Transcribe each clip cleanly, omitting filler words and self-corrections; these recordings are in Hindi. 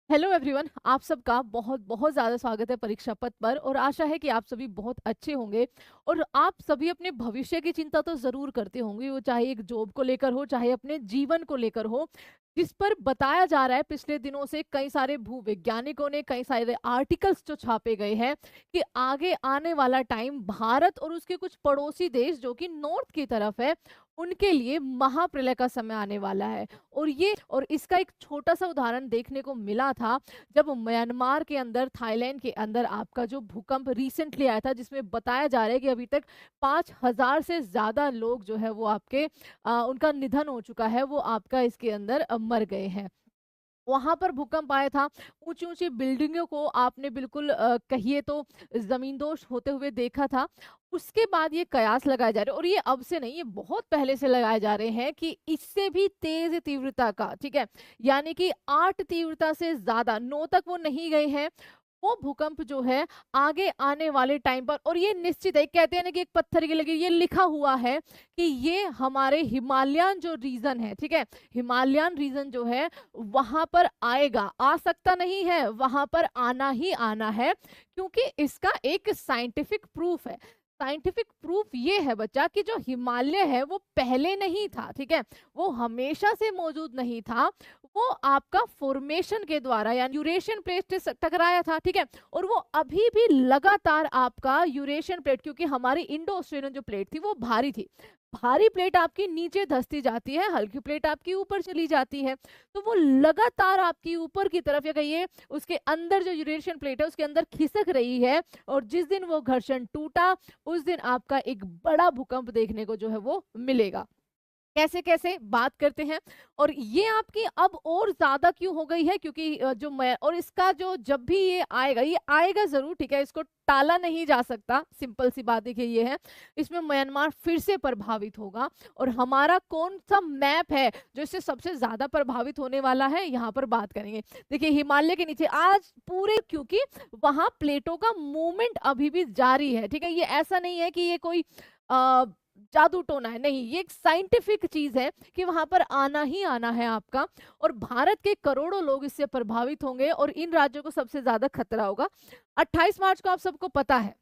हेलो एवरीवन, आप सबका बहुत बहुत ज़्यादा स्वागत है परीक्षा पथ पर। और आशा है कि आप सभी बहुत अच्छे होंगे। और आप सभी अपने भविष्य की चिंता तो ज़रूर करते होंगे, वो चाहे एक जॉब को लेकर हो, चाहे अपने जीवन को लेकर हो, जिस पर बताया जा रहा है पिछले दिनों से कई सारे भूवैज्ञानिकों ने कई सारे आर्टिकल्स जो छापे गए हैं कि आगे आने वाला टाइम भारत और उसके कुछ पड़ोसी देश जो कि नॉर्थ की तरफ है, उनके लिए महाप्रलय का समय आने वाला है। और इसका एक छोटा सा उदाहरण देखने को मिला था जब म्यांमार के अंदर, थाईलैंड के अंदर आपका जो भूकंप रिसेंटली आया था, जिसमें बताया जा रहा है कि अभी तक 5,000 से ज्यादा लोग जो है वो आपके उनका निधन हो चुका है, वो आपका इसके अंदर मर गए हैं। वहां पर भूकंप आया था। ऊंची ऊंची बिल्डिंगों को आपने बिल्कुल कहिए तो जमींदोज होते हुए देखा था। उसके बाद ये कयास लगाए जा रहे हैं, और ये अब से नहीं, ये बहुत पहले से लगाए जा रहे हैं कि इससे भी तेज तीव्रता का, ठीक है, यानी कि 8 तीव्रता से ज्यादा, 9 तक वो नहीं गए हैं, वो भूकंप जो है आगे आने वाले टाइम पर। और ये निश्चित है, कहते हैं ना कि एक पत्थर की लकीर, ये लिखा हुआ है कि ये हमारे हिमालयन जो रीजन है, ठीक है, हिमालयन रीजन जो है वहां पर आएगा। आ सकता नहीं है, वहां पर आना ही आना है, क्योंकि इसका एक साइंटिफिक प्रूफ है। साइंटिफिक प्रूफ ये है बच्चा कि जो हिमालय है वो पहले नहीं था, ठीक है, वो हमेशा से मौजूद नहीं था। वो आपका फॉर्मेशन के द्वारा, यानी यूरेशियन प्लेट से टकराया था, ठीक है, और वो अभी भी लगातार आपका यूरेशियन प्लेट, क्योंकि हमारी इंडो ऑस्ट्रेलियन जो प्लेट थी वो भारी थी, भारी प्लेट आपकी नीचे धंसती जाती है, हल्की प्लेट आपकी ऊपर चली जाती है, तो वो लगातार आपकी ऊपर की तरफ, या कहिए उसके अंदर जो यूरेशियन प्लेट है उसके अंदर खिसक रही है। और जिस दिन वो घर्षण टूटा, उस दिन आपका एक बड़ा भूकंप देखने को जो है वो मिलेगा। कैसे कैसे बात करते हैं। और ये आपकी अब और ज्यादा क्यों हो गई है, क्योंकि जो मैं, और इसका जो जब भी ये आएगा जरूर, ठीक है, इसको टाला नहीं जा सकता। सिंपल सी बात देखिए ये है, इसमें म्यांमार फिर से प्रभावित होगा। और हमारा कौन सा मैप है जो इससे सबसे ज्यादा प्रभावित होने वाला है, यहाँ पर बात करेंगे। देखिए हिमालय के नीचे आज पूरे, क्योंकि वहां प्लेटों का मूवमेंट अभी भी जारी है, ठीक है, ये ऐसा नहीं है कि ये कोई आ, जादू टोना है, नहीं, ये एक साइंटिफिक चीज है कि वहां पर आना ही आना है आपका। और भारत के करोड़ों लोग इससे प्रभावित होंगे, और इन राज्यों को सबसे ज्यादा खतरा होगा। 28 मार्च को आप सबको पता है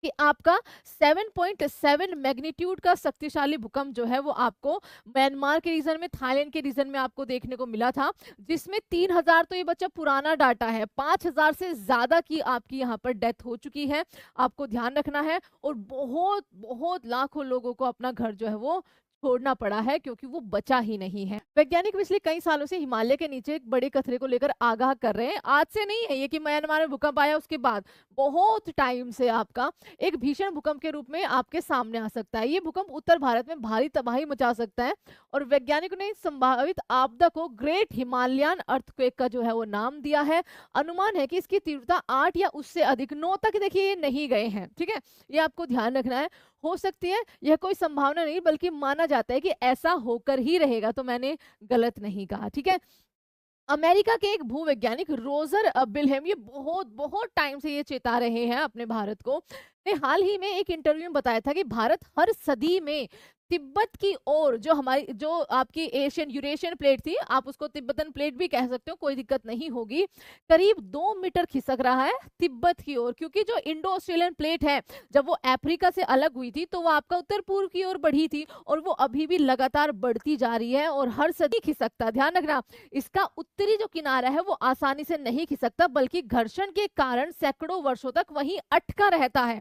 कि आपका 7.7 मैग्नीट्यूड का शक्तिशाली भूकंप जो है वो आपको म्यांमार के रीजन में, थाईलैंड के रीजन में आपको देखने को मिला था, जिसमें 3,000, तो ये बच्चा पुराना डाटा है, 5,000 से ज्यादा की आपकी यहाँ पर डेथ हो चुकी है, आपको ध्यान रखना है। और बहुत बहुत लाखों लोगों को अपना घर जो है वो छोड़ना पड़ा है, क्योंकि वो बचा ही नहीं है। वैज्ञानिक पिछले कई सालों से हिमालय के नीचे एक बड़े खतरे को लेकर आगाह कर रहे हैं। आज से नहीं है ये कि म्यांमार में भूकंप आया उसके बाद, बहुत टाइम से आपका एक भीषण भूकंप के रूप में आपके सामने आ सकता है। ये भूकंप उत्तर भारत में भारी तबाही मचा सकता है। और वैज्ञानिकों ने इस संभावित आपदा को ग्रेट हिमालयन अर्थक्वेक का जो है वो नाम दिया है। अनुमान है कि इसकी तीव्रता 8 या उससे अधिक, 9 तक देखिए ये नहीं गए हैं, ठीक है, ये आपको ध्यान रखना है। हो सकती है, यह कोई संभावना नहीं, बल्कि माना जाता है कि ऐसा होकर ही रहेगा, तो मैंने गलत नहीं कहा, ठीक है। अमेरिका के एक भूवैज्ञानिक रोजर बिलहेम, ये बहुत बहुत टाइम से ये चेता रहे हैं अपने भारत को, ने हाल ही में एक इंटरव्यू में बताया था कि भारत हर सदी में तिब्बत की ओर, जो हमारी, जो आपकी एशियन यूरेशियन प्लेट थी, आप उसको तिब्बतन प्लेट भी कह सकते हो, कोई दिक्कत नहीं होगी, करीब 2 मीटर खिसक रहा है तिब्बत की ओर। क्योंकि जो इंडो ऑस्ट्रेलियन प्लेट है, जब वो अफ्रीका से अलग हुई थी तो वो आपका उत्तर पूर्व की ओर बढ़ी थी, और वो अभी भी लगातार बढ़ती जा रही है, और हर सदी खिसकता, ध्यान रखना। इसका उत्तरी जो किनारा है वो आसानी से नहीं खिसकता, बल्कि घर्षण के कारण सैकड़ों वर्षों तक वहीं अटका रहता है।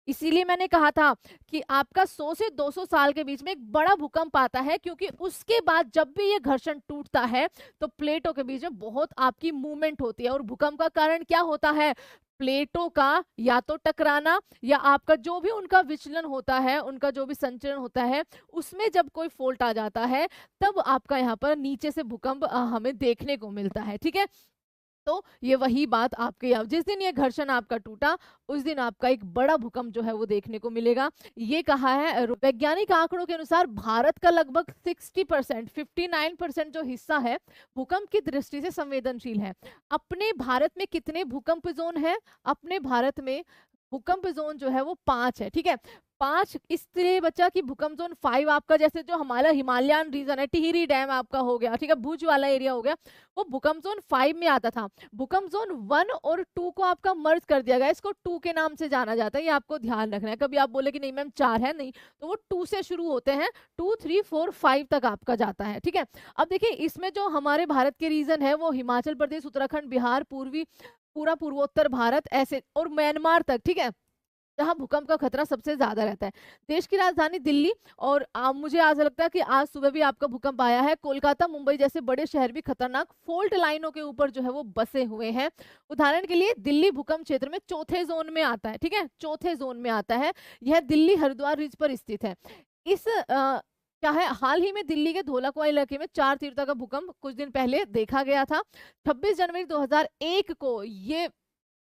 इसीलिए मैंने कहा था कि आपका 100 से 200 साल के बीच में एक बड़ा भूकंप आता है, क्योंकि उसके बाद जब भी ये घर्षण टूटता है तो प्लेटों के बीच में बहुत आपकी मूवमेंट होती है। और भूकंप का कारण क्या होता है? प्लेटों का या तो टकराना, या आपका जो भी उनका विचलन होता है, उनका जो भी संचरण होता है, उसमें जब कोई फॉल्ट आ जाता है, तब आपका यहाँ पर नीचे से भूकंप हमें देखने को मिलता है, ठीक है। तो ये वही बात आपके, जिस दिन ये घर्षण आपका टूटा, उस दिन आपका एक बड़ा भूकंप जो है वो देखने को मिलेगा। ये कहा है वैज्ञानिक आंकड़ों के अनुसार, भारत का लगभग 60%, 59% जो हिस्सा है भूकंप की दृष्टि से संवेदनशील है। अपने भारत में कितने भूकंप जोन है? अपने भारत में भूकंप जोन जो है वो 5 है, ठीक है। 5 इसलिए बच्चा कि भूकंप जोन 5 आपका, जैसे जो हमारा हिमालयन रीजन है, टिहरी डैम आपका हो गया, ठीक है, भुज वाला एरिया हो गया, वो भूकंप जोन 5 में आता था। भूकंप जोन 1 और 2 को आपका मर्ज कर दिया गया, इसको 2 के नाम से जाना जाता है, ये आपको ध्यान रखना है। कभी आप बोले कि नहीं मैम 4 है, नहीं, तो वो 2 से शुरू होते हैं, 2 3 4 5 तक आपका जाता है, ठीक है। अब देखिए इसमें जो हमारे भारत के रीजन है वो हिमाचल प्रदेश, उत्तराखंड, बिहार, पूरा पूर्वोत्तर भारत ऐसे और म्यांमार तक, ठीक है, जहाँ भूकंप का खतरा सबसे ज्यादा रहता है। देश की राजधानी दिल्ली, और मुझे आज लगता है कि आज सुबह भी आपका भूकंप आया है। कोलकाता, मुंबई जैसे बड़े शहर भी खतरनाक फॉल्ट लाइनों के ऊपर जो है वो बसे हुए हैं। उदाहरण के लिए दिल्ली भूकंप क्षेत्र में चौथे जोन में आता है, ठीक है, चौथे जोन में आता है। यह दिल्ली हरिद्वार रिज पर स्थित है। इस क्या है, हाल ही में दिल्ली के धौलाकुआं इलाके में 4 तीव्रता का भूकंप कुछ दिन पहले देखा गया था। 26 जनवरी 2001 को ये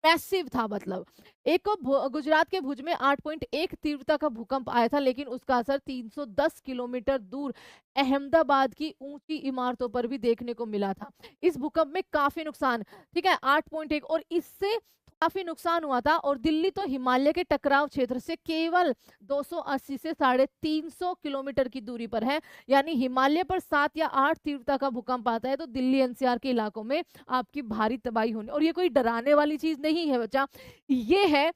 मैसिव था, मतलब एक को गुजरात के भुज में 8.1 तीव्रता का भूकंप आया था, लेकिन उसका असर 310 किलोमीटर दूर अहमदाबाद की ऊंची इमारतों पर भी देखने को मिला था। इस भूकंप में काफी नुकसान, ठीक है, 8.1, और इससे काफी नुकसान हुआ था। और दिल्ली तो हिमालय के टकराव क्षेत्र से केवल 280 से 350 किलोमीटर की दूरी पर है, यानी हिमालय पर 7 या 8 तीव्रता का भूकंप आता है तो दिल्ली एनसीआर के इलाकों में आपकी भारी तबाही होने, और ये कोई डराने वाली चीज नहीं है बच्चा, ये है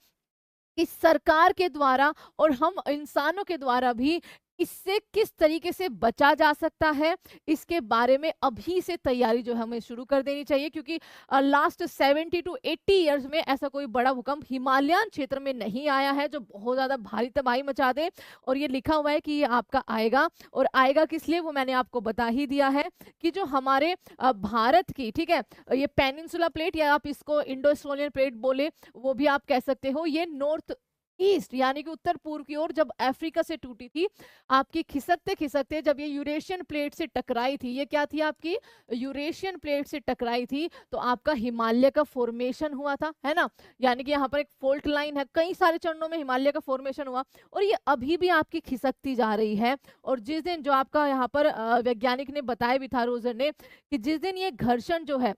कि सरकार के द्वारा और हम इंसानों के द्वारा भी इससे किस तरीके से बचा जा सकता है, इसके बारे में अभी से तैयारी जो है हमें शुरू कर देनी चाहिए, क्योंकि लास्ट 70 to 80 इयर्स में ऐसा कोई बड़ा भूकंप हिमालयन क्षेत्र में नहीं आया है जो बहुत ज्यादा भारी तबाही मचा दे। और ये लिखा हुआ है कि ये आपका आएगा, और आएगा किस लिए वो मैंने आपको बता ही दिया है, कि जो हमारे भारत की, ठीक है, ये पेनिनसुला प्लेट, या आप इसको इंडो ऑस्ट्रेलियन प्लेट बोले वो भी आप कह सकते हो, ये नॉर्थ ईस्ट यानी कि उत्तर पूर्व की ओर जब अफ्रीका से टूटी थी, आपकी खिसकते खिसकते जब ये यूरेशियन प्लेट से टकराई थी, ये क्या थी आपकी यूरेशियन प्लेट से टकराई थी, तो आपका हिमालय का फॉर्मेशन हुआ था, है ना, यानी कि यहाँ पर एक फोल्ट लाइन है, कई सारे चरणों में हिमालय का फॉर्मेशन हुआ, और ये अभी भी आपकी खिसकती जा रही है। और जिस दिन जो आपका यहाँ पर वैज्ञानिक ने बताया भी था, रोजर ने, कि जिस दिन ये घर्षण जो है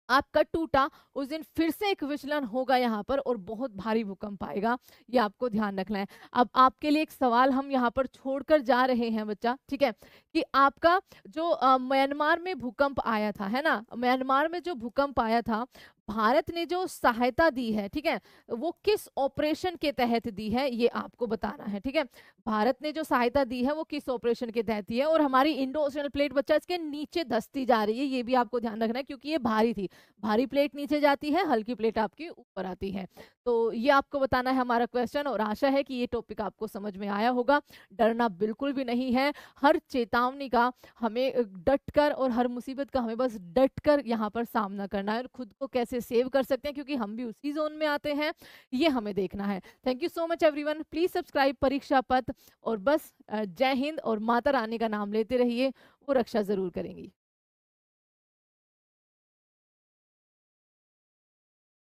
आपका टूटा, उस दिन फिर से एक विचलन होगा यहाँ पर और बहुत भारी भूकंप आएगा, ये आपको ध्यान रखना है। अब आपके लिए एक सवाल हम यहाँ पर छोड़कर जा रहे हैं बच्चा, ठीक है, कि आपका जो म्यांमार में भूकंप आया था, है ना, म्यांमार में जो भूकंप आया था, भारत ने जो सहायता दी है, ठीक है, वो किस ऑपरेशन के तहत दी है ये आपको बताना है, ठीक है। भारत ने जो सहायता दी है वो किस ऑपरेशन के तहत दी है, और हमारी इंडो ओशियन प्लेट बच्चा इसके नीचे धंसती जा रही है, ये भी आपको ध्यान रखना है, क्योंकि ये भारी थी, भारी प्लेट नीचे जाती है, हल्की प्लेट आपकी ऊपर आती है। तो ये आपको बताना है हमारा क्वेश्चन, और आशा है कि ये टॉपिक आपको समझ में आया होगा। डरना बिल्कुल भी नहीं है, हर चेतावनी का हमें डट कर, और हर मुसीबत का हमें बस डट कर यहाँ पर सामना करना है, और खुद को कैसे सेव कर सकते हैं, क्योंकि हम भी उसी जोन में आते हैं, ये हमें देखना है। Thank you so much everyone, please subscribe परीक्षा पथ, और बस जय हिंद, और माता रानी का नाम लेते रहिए, वो रक्षा जरूर करेंगी।